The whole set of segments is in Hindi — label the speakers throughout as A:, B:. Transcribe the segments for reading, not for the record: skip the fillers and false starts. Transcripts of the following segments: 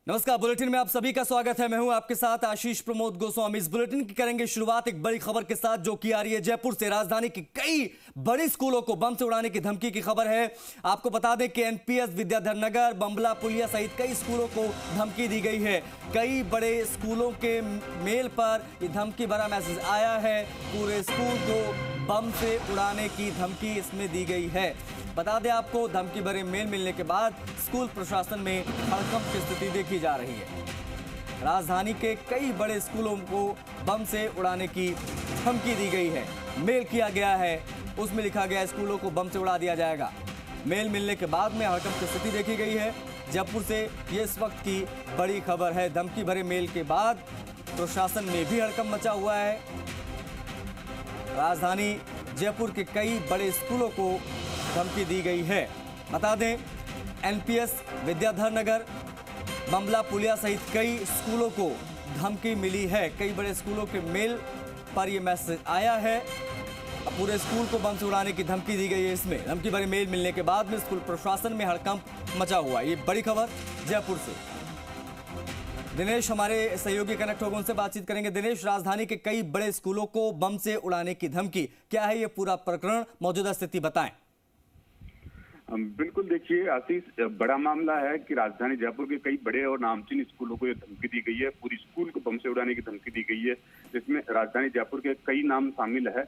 A: नमस्कार। बुलेटिन में आप सभी का स्वागत है। मैं हूं आपके साथ आशीष प्रमोद गोस्वामी। इस बुलेटिन की करेंगे शुरुआत एक बड़ी खबर के साथ जो कि आ रही है जयपुर से। राजधानी के कई बड़े स्कूलों को बम से उड़ाने की धमकी की खबर है। आपको बता दें कि एनपीएस, विद्याधर नगर, बम्बला पुलिया सहित कई स्कूलों को धमकी दी गई है। कई बड़े स्कूलों के मेल पर यह धमकी भरा मैसेज आया है। पूरे स्कूल को बम से उड़ाने की धमकी इसमें दी गई है। बता दें आपको, धमकी भरे मेल मिलने के बाद स्कूल प्रशासन में हड़कंप की स्थिति देखी जा रही है। राजधानी के कई बड़े स्कूलों को बम से उड़ाने की धमकी दी गई है। मेल किया गया है, उसमें लिखा गया है स्कूलों को बम से उड़ा दिया जाएगा। मेल मिलने के बाद में हड़कंप की स्थिति देखी गई है। जयपुर से ये इस वक्त की बड़ी खबर है। धमकी भरे मेल के बाद प्रशासन में भी हड़कंप मचा हुआ है। राजधानी जयपुर के कई बड़े स्कूलों को धमकी दी गई है। बता दें, एनपीएस, विद्याधर नगर, बम्बला पुलिया सहित कई स्कूलों को धमकी मिली है। कई बड़े स्कूलों के मेल पर यह मैसेज आया है। अब पूरे स्कूल को बम से उड़ाने की धमकी दी गई है। इसमें धमकी भरे मेल मिलने के बाद में स्कूल प्रशासन में हड़कंप मचा हुआ। ये बड़ी खबर जयपुर से। दिनेश हमारे सहयोगी कनेक्ट होकर उनसे बातचीत करेंगे। दिनेश, राजधानी के कई बड़े स्कूलों को बम से उड़ाने की धमकी, क्या है ये पूरा प्रकरण, मौजूदा स्थिति बताएं।
B: बिल्कुल, देखिए आशीष, बड़ा मामला है कि राजधानी जयपुर के कई बड़े और नामचीन स्कूलों को ये धमकी दी गई है। पूरी स्कूल को बम से उड़ाने की धमकी दी गई है, जिसमें राजधानी जयपुर के कई नाम शामिल है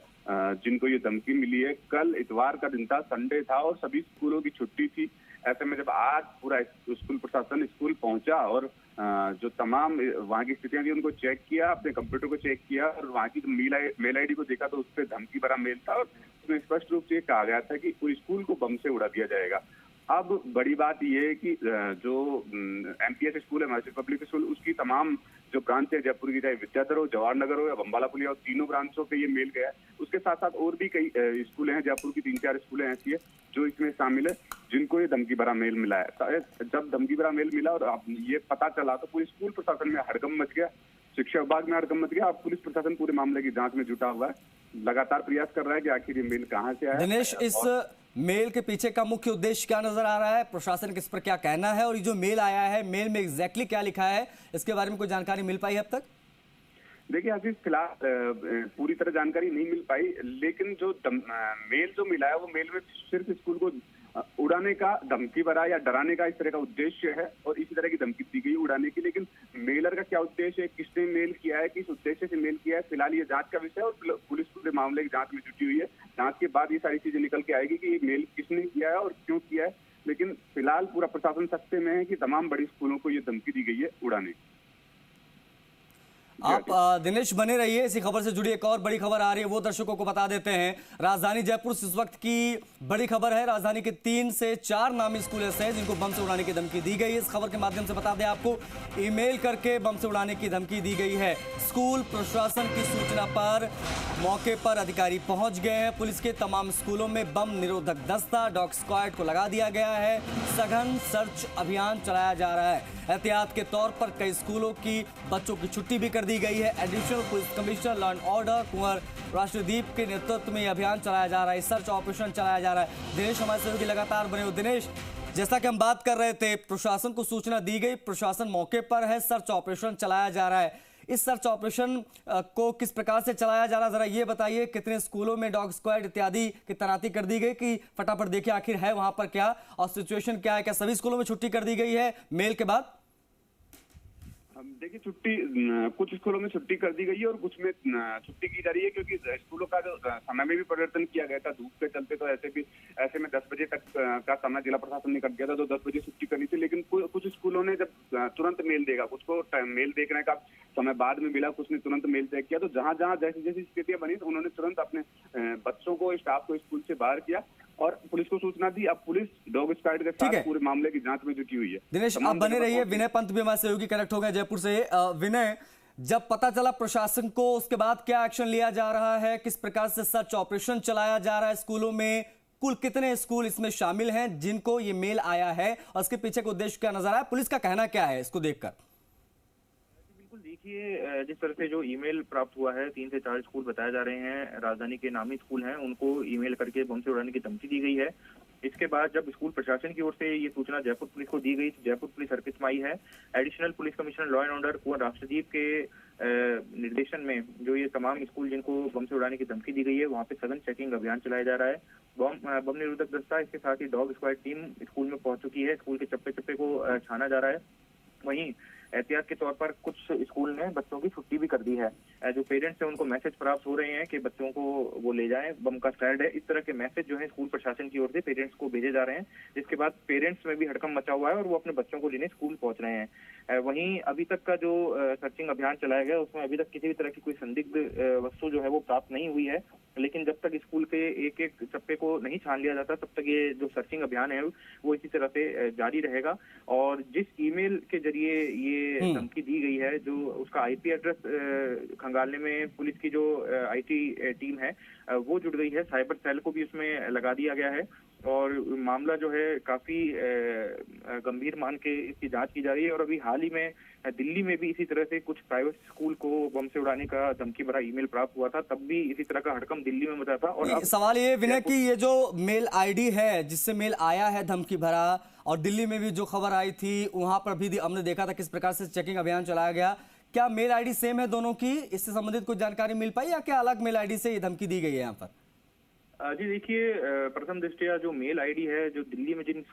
B: जिनको ये धमकी मिली है। कल इतवार का दिन था, संडे था और सभी स्कूलों की छुट्टी थी। ऐसे में जब आज पूरा स्कूल प्रशासन स्कूल पहुंचा और जो तमाम वहाँ की स्थितियां थी उनको चेक किया, अपने कंप्यूटर को चेक किया और वहाँ की जो मेल आईडी को देखा तो उस पर धमकी भरा मेल था और उसमें स्पष्ट रूप से ये कहा गया था कि पूरे स्कूल को बम से उड़ा दिया जाएगा। अब बड़ी बात यह है कि जो एमपीएस स्कूल है, महर्षि पब्लिक स्कूल, उसकी तमाम जो ब्रांच है जयपुर की, चाहे विद्याधर हो, जवाहर नगर हो या बम्बाला पुलिया हो, तीनों ब्रांचों पे ये मेल गया है। उसके साथ साथ और भी कई स्कूलें हैं जयपुर की, 3-4 स्कूलें ऐसी है जो इसमें शामिल है जिनको ये धमकी भरा मेल मिला है। जब धमकी भरा मेल मिला और अब ये पता चला तो पूरे स्कूल प्रशासन में हड़कंप मच गया, शिक्षा विभाग में हड़कंप मच गया। अब पुलिस प्रशासन पूरे मामले की जांच में जुटा हुआ है, लगातार प्रयास कर रहा है कि आखिर ये मेल कहां से आया।
A: दिनेश, इस मेल के पीछे का मुख्य उद्देश्य क्या नजर आ रहा है? प्रशासन किस पर क्या कहना है? और ये जो मेल आया है, मेल में एग्जैक्टली क्या लिखा है, इसके बारे में कोई जानकारी मिल पाई है अब तक?
B: देखिए आशीष, फिलहाल पूरी तरह जानकारी नहीं मिल पाई, लेकिन जो मेल जो मिला है वो मेल में सिर्फ स्कूल को उड़ाने का, धमकी भरा या डराने का इस तरह का उद्देश्य है और इसी तरह की धमकी दी गई उड़ाने की। लेकिन मेलर का क्या उद्देश्य है, किसने मेल किया है, किस उद्देश्य से मेल किया है, फिलहाल ये जांच का विषय है और पुलिस पूरे मामले की जांच में जुटी हुई है। जांच के बाद ये सारी चीजें निकल के आएगी कि ये मेल किसने किया है और क्यों किया है। लेकिन फिलहाल पूरा प्रशासन सख्ते में है कि तमाम बड़ी स्कूलों को ये धमकी दी गई है उड़ाने की।
A: आप दिनेश बने रहिए। इसी खबर से जुड़ी एक और बड़ी खबर आ रही है, वो दर्शकों को बता देते हैं। राजधानी जयपुर से इस वक्त की बड़ी खबर है। राजधानी के 3 से 4 नामी स्कूल ऐसे हैं जिनको बम से उड़ाने की धमकी दी गई है। इस खबर के माध्यम से बता दें आपको, ईमेल करके बम से उड़ाने की धमकी दी गई है। स्कूल प्रशासन की सूचना पर मौके पर अधिकारी पहुंच गए हैं। पुलिस के तमाम स्कूलों में बम निरोधक दस्ता, डॉग स्क्वाड को लगा दिया गया है। सघन सर्च अभियान चलाया जा रहा है। एहतियात के तौर पर कई स्कूलों की बच्चों की छुट्टी भी कर दी गई है। Additional police commissioner law and order Kunwar Rashtradeep के नेतृत्व में यह अभियान चलाया जा रहा है, सर्च ऑपरेशन चलाया जा रहा है। दिनेश हमारे सहयोगी लगातार बने हो। दिनेश, जैसा कि हम बात कर रहे थे, प्रशासन को सूचना दी गई, प्रशासन मौके पर है, सर्च ऑपरेशन चलाया जा रहा है। इस सर्च ऑपरेशन को किस प्रकार से चलाया जा रहा है, जरा ये बताइए। कितने स्कूलों में डॉग स्क्वाड इत्यादि की तैनाती कर दी गई कि फटाफट देखिए आखिर है वहां पर क्या और सिचुएशन क्या है? क्या सभी स्कूलों में छुट्टी कर दी गई है मेल के बाद?
B: देखिए, कुछ स्कूलों में छुट्टी कर दी गई है और कुछ में छुट्टी की जा रही है, क्योंकि स्कूलों का जो समय में भी परिवर्तन किया गया था धूप के चलते। तो ऐसे में 10 बजे तक का समय जिला प्रशासन ने कर दिया था, तो 10 बजे छुट्टी करनी थी। लेकिन कुछ स्कूलों ने जब तुरंत मेल देगा, कुछ को मेल देखने का समय बाद में मिला, कुछ ने तुरंत मेल चेक किया। तो जहां जहां जैसी जैसी स्थितियां बनी तो उन्होंने तुरंत अपने बच्चों को, स्टाफ को स्कूल से बाहर किया और पुलिस को सूचना दी। अब पुलिस डॉग स्क्वाड के साथ पूरे मामले की जांच में जुटी हुई है।
A: दिनेश, आप बने रहिए। विनय पंत भी हमारे सहयोगी कनेक्ट हो गए जयपुर से। विनय, जब पता चला प्रशासन को, उसके बाद क्या एक्शन लिया जा रहा है? किस प्रकार से सर्च ऑपरेशन चलाया जा रहा है स्कूलों में? कुल कितने स्कूल इसमें शामिल हैं जिनको ये मेल आया है और इसके पीछे का उद्देश्य क्या नजर आया? पुलिस का कहना क्या है इसको देखकर?
C: बिल्कुल, देखिए जिस तरह से जो ईमेल प्राप्त हुआ है, 3 से 4 स्कूल बताए जा रहे हैं, राजधानी के नामी स्कूल हैं, उनको ईमेल करके बम से उड़ाने की धमकी दी गई है। इसके बाद जब स्कूल प्रशासन की ओर से ये सूचना जयपुर पुलिस को दी गई तो जयपुर पुलिस हरकत में आई है। Additional police commissioner law and order Kunwar Rashtradeep के निर्देशन में जो ये तमाम स्कूल जिनको बम से उड़ाने की धमकी दी गई है वहाँ पे सघन चेकिंग अभियान चलाया जा रहा है। बम निरोधक दस्ता इसके साथ ही डॉग स्क्वाड टीम स्कूल में पहुंच चुकी है। स्कूल के चप्पे चप्पे को छाना जा रहा है। वहीं एहतियात के तौर पर कुछ स्कूल ने बच्चों की छुट्टी भी कर दी है। जो पेरेंट्स हैं उनको मैसेज प्राप्त हो रहे हैं कि बच्चों को वो ले जाएं, बम का स्टैंड है। इस तरह के मैसेज जो है स्कूल प्रशासन की ओर से पेरेंट्स को भेजे जा रहे हैं, जिसके बाद पेरेंट्स में भी हड़कंप मचा हुआ है और वो अपने बच्चों को लेने स्कूल पहुंच रहे हैं। वहीं अभी तक का जो सर्चिंग अभियान चलाया गया उसमें अभी तक किसी भी तरह की कोई संदिग्ध वस्तु जो है वो प्राप्त नहीं हुई है, लेकिन जब तक स्कूल के एक एक चप्पे को नहीं छान लिया जाता तब तक ये जो सर्चिंग अभियान है वो इसी तरह से जारी रहेगा। और जिस ईमेल के जरिए ये धमकी दी गई है, जो उसका आईपी एड्रेस खंगालने में पुलिस की जो आईटी टीम है वो जुड़ गई है। साइबर सेल को भी उसमें लगा दिया गया है और मामला जो है काफी गंभीर मान के इसकी जांच की जा रही है। और अभी हाल ही में दिल्ली में भी इसी तरह से कुछ प्राइवेट स्कूल को बम से उड़ाने का धमकी भरा ईमेल प्राप्त हुआ था, तब भी इसी तरह का हड़कंप दिल्ली में मचा था। और
A: सवाल ये विनय कि ये जो मेल आईडी है जिससे मेल आया है धमकी भरा, और दिल्ली में भी जो खबर आई थी वहां पर भी हमने देखा था किस प्रकार से चेकिंग अभियान चलाया गया, क्या मेल आईडी सेम है दोनों की? इससे संबंधित कुछ जानकारी मिल पाई या क्या अलग मेल आईडी से ये धमकी दी गई है यहाँ पर?
C: जी देखिए, प्रथम दृष्टया जो मेल आईडी है, जो दिल्ली में जिन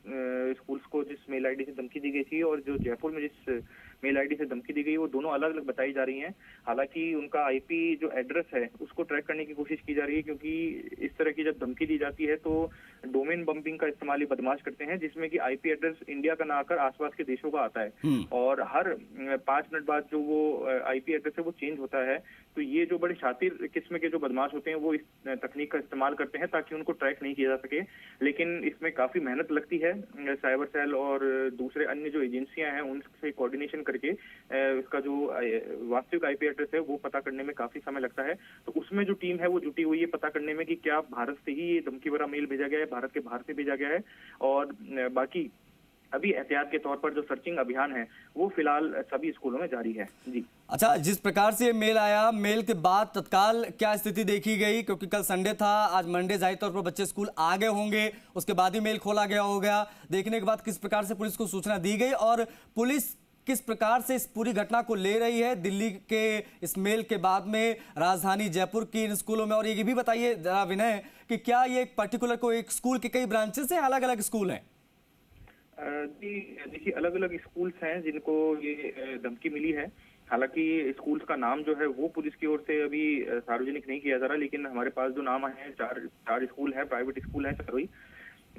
C: स्कूल्स को जिस मेल आईडी से धमकी दी गई थी और जो जयपुर में जिस मेल आईडी से धमकी दी गई वो दोनों अलग अलग बताई जा रही हैं। हालांकि उनका आईपी जो एड्रेस है उसको ट्रैक करने की कोशिश की जा रही है, क्योंकि इस तरह की जब धमकी दी जाती है तो डोमेन बम्पिंग का इस्तेमाल ही बदमाश करते हैं, जिसमें कि आईपी एड्रेस इंडिया का ना आकर आसपास के देशों का आता है और हर 5 मिनट बाद जो वो आईपी एड्रेस है वो चेंज होता है। तो ये जो बड़े शातिर किस्म के जो बदमाश होते हैं वो इस तकनीक का इस्तेमाल करते हैं ताकि उनको ट्रैक नहीं किया जा सके। लेकिन इसमें काफी मेहनत लगती है। साइबर सेल और दूसरे अन्य जो एजेंसियां हैं उनसे कोऑर्डिनेशन करके इसका जो वास्तविक आईपी एड्रेस है वो पता करने में काफी समय लगता है। तो उसमें जो टीम है वो जुटी हुई है पता करने में कि क्या भारत से ही ये धमकी भरा मेल भेजा गया है, भारत के बाहर से भेजा गया है। और बाकी अभी एहतियात के तौर पर जो सर्चिंग अभियान है वो फिलहाल सभी स्कूलों में जारी है। जी
A: अच्छा, जिस प्रकार से मेल आया, मेल के बाद तत्काल क्या स्थिति देखी गई? क्योंकि कल संडे था, आज मंडे जाहिर तौर पर बच्चे स्कूल आ गए होंगे, उसके बाद ही मेल खोला गया होगा। देखने के बाद किस प्रकार से पुलिस को सूचना दी गई और पुलिस किस प्रकार से इस पूरी घटना को ले रही है दिल्ली के इस मेल के बाद में राजधानी जयपुर की इन स्कूलों में? और ये भी बताइए जरा विनय कि क्या ये एक पर्टिकुलर को एक स्कूल के कई ब्रांचेस हैं, अलग अलग स्कूल हैं?
C: जी देखिए, अलग अलग स्कूल्स हैं जिनको ये धमकी मिली है। हालांकि स्कूल्स का नाम जो है वो पुलिस की ओर से अभी सार्वजनिक नहीं किया जा रहा, लेकिन हमारे पास जो नाम है चार स्कूल है, प्राइवेट स्कूल है चारों ही।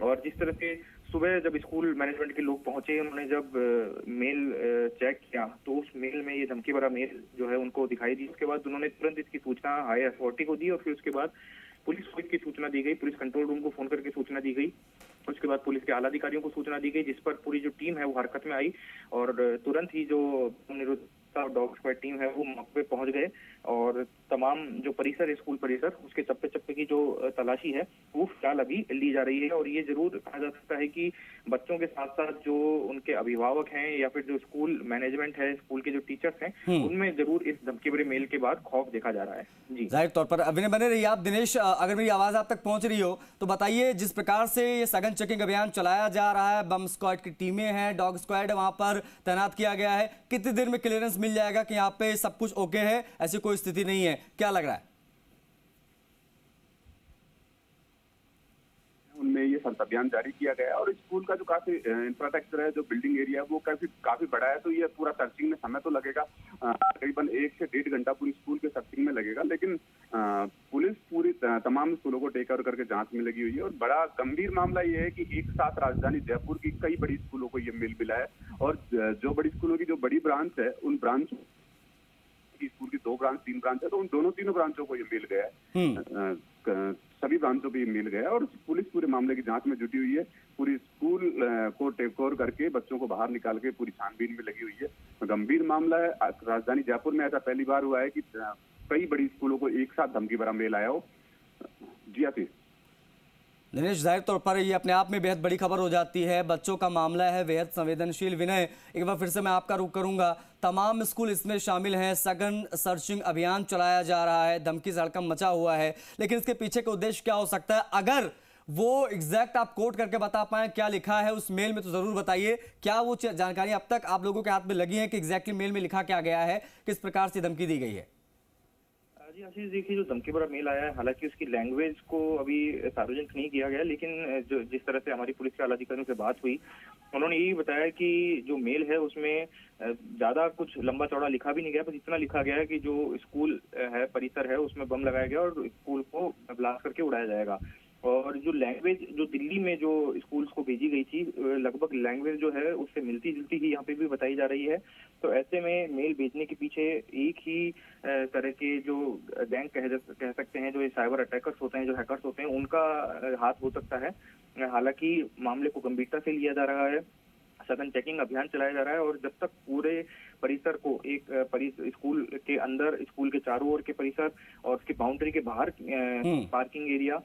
C: और जिस तरह से सुबह जब स्कूल मैनेजमेंट के लोग पहुंचे, उन्होंने जब मेल चेक किया तो उस मेल में ये धमकी भरा मेल जो है उनको दिखाई दी। उसके बाद उन्होंने तुरंत इसकी सूचना हायर अथॉरिटी को दी और फिर उसके बाद पुलिस को इसकी सूचना दी गई, पुलिस कंट्रोल रूम को फोन करके सूचना दी गई। उसके बाद पुलिस के आला अधिकारियों को सूचना दी गई, जिस पर पूरी जो टीम है वो हरकत में आई और तुरंत ही जो निरोधक डॉग स्क्वाड टीम है वो मौके पे पहुंच गए और तमाम जो परिसर है, स्कूल परिसर, उसके चप्पे चप्पे की जो तलाशी है वो फिलहाल अभी ली जा रही है। और ये जरूर कहा जा सकता है कि बच्चों के साथ साथ जो उनके अभिभावक हैं या फिर जो स्कूल मैनेजमेंट है, स्कूल के जो टीचर्स हैं, उनमें जरूर इस धमकी भरे मेल के बाद खौफ देखा जा रहा है। जी
A: जाहिर तौर पर अभी बने रहिए आप। दिनेश, अगर मेरी आवाज आप तक पहुंच रही हो तो बताइए, जिस प्रकार से ये सघन चेकिंग अभियान चलाया जा रहा है, बम स्क्वाड की टीमें हैं, डॉग स्क्वाड वहां पर तैनात किया गया है, कितनी देर में क्लियरेंस मिल जाएगा कि यहाँ पे सब कुछ ओके है, ऐसी कोई स्थिति नहीं है? क्या लग रहा है?
B: उनमें ये सर्च अभियान जारी किया गया है और स्कूल का जो काफी इंफ्रास्ट्रक्चर है, जो बिल्डिंग एरिया है वो काफी बड़ा है, तो ये पूरा सर्चिंग में समय तो लगेगा, करीबन 1 से 1.5 घंटा पूरी स्कूल के सर्चिंग में लगेगा। लेकिन पुलिस पूरी तमाम स्कूलों को टेक ओवर करके जांच में लगी हुई है। और बड़ा गंभीर मामला ये है कि एक साथ राजधानी जयपुर की कई बड़ी स्कूलों को ये मेल मिला है और जो बड़ी स्कूलों की जो बड़ी ब्रांच है, उन ब्रांच स्कूल की 2 ब्रांच 3 ब्रांच है, तो उन तीनों ब्रांचों को ये मिल गया है, सभी ब्रांचों को ये मिल गया है और पुलिस पूरे मामले की जांच में जुटी हुई है। पूरी स्कूल को टेक ओवर करके बच्चों को बाहर निकाल के पूरी छानबीन में लगी हुई है। गंभीर मामला है। राजधानी जयपुर में ऐसा पहली बार हुआ है कि कई बड़ी स्कूलों को एक साथ धमकी भरा मेल आया हो। जी आती
A: दिनेश, जाहिर तौर पर ये अपने आप में बेहद बड़ी खबर हो जाती है। बच्चों का मामला है, बेहद संवेदनशील। विनय, एक बार फिर से मैं आपका रुख करूंगा। तमाम स्कूल इसमें शामिल हैं, सघन सर्चिंग अभियान चलाया जा रहा है, धमकी से हड़कंप मचा हुआ है, लेकिन इसके पीछे का उद्देश्य क्या हो सकता है? अगर वो एग्जैक्ट आप कोट करके बता पाएं क्या लिखा है उस मेल में, तो जरूर बताइए। क्या वो जानकारी अब तक आप लोगों के हाथ में लगी है कि एग्जैक्टली मेल में लिखा क्या गया है, किस प्रकार से धमकी दी गई है?
C: जी आशीष, देखिए जो धमकी भरा मेल आया है, हालांकि उसकी लैंग्वेज को अभी सार्वजनिक नहीं किया गया, लेकिन जो जिस तरह से हमारी पुलिस के आला अधिकारियों से बात हुई, उन्होंने यही बताया कि जो मेल है उसमें ज्यादा कुछ लंबा चौड़ा लिखा भी नहीं गया, बस इतना लिखा गया है कि जो स्कूल है, परिसर है, उसमें बम लगाया गया और स्कूल को ब्लास्ट करके उड़ाया जाएगा। और जो लैंग्वेज जो दिल्ली में जो स्कूल्स को भेजी गई थी, लगभग लैंग्वेज जो है उससे मिलती जुलती ही यहाँ पे भी बताई जा रही है। तो ऐसे में मेल भेजने के पीछे एक ही तरह के जो गैंग कह सकते हैं, जो ये साइबर अटैकर्स होते हैं, जो हैकर्स होते हैं, उनका हाथ हो सकता है। हालांकि मामले को गंभीरता से लिया जा रहा है, सघन चेकिंग अभियान चलाया जा रहा है, और जब तक पूरे परिसर को एक स्कूल के अंदर, स्कूल के चारों ओर के परिसर और उसके बाउंड्री के बाहर पार्किंग एरिया,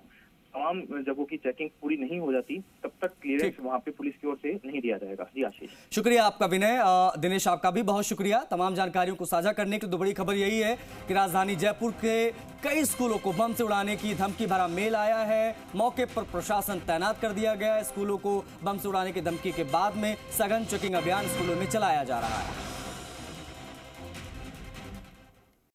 C: तमाम जगहों की चेकिंग पूरी नहीं हो जाती, तब तक क्लियरेंस वहां पे पुलिस की ओर से नहीं दिया जाएगा। जी आशीष,
A: शुक्रिया आपका विनय। दिनेश, आपका भी बहुत शुक्रिया तमाम जानकारियों को साझा करने की। तो बड़ी खबर यही है कि राजधानी जयपुर के कई स्कूलों को बम से उड़ाने की धमकी भरा मेल आया है। मौके पर प्रशासन तैनात कर दिया गया है। स्कूलों को बम से उड़ाने की धमकी के बाद में सघन चेकिंग अभियान स्कूलों में चलाया जा रहा है।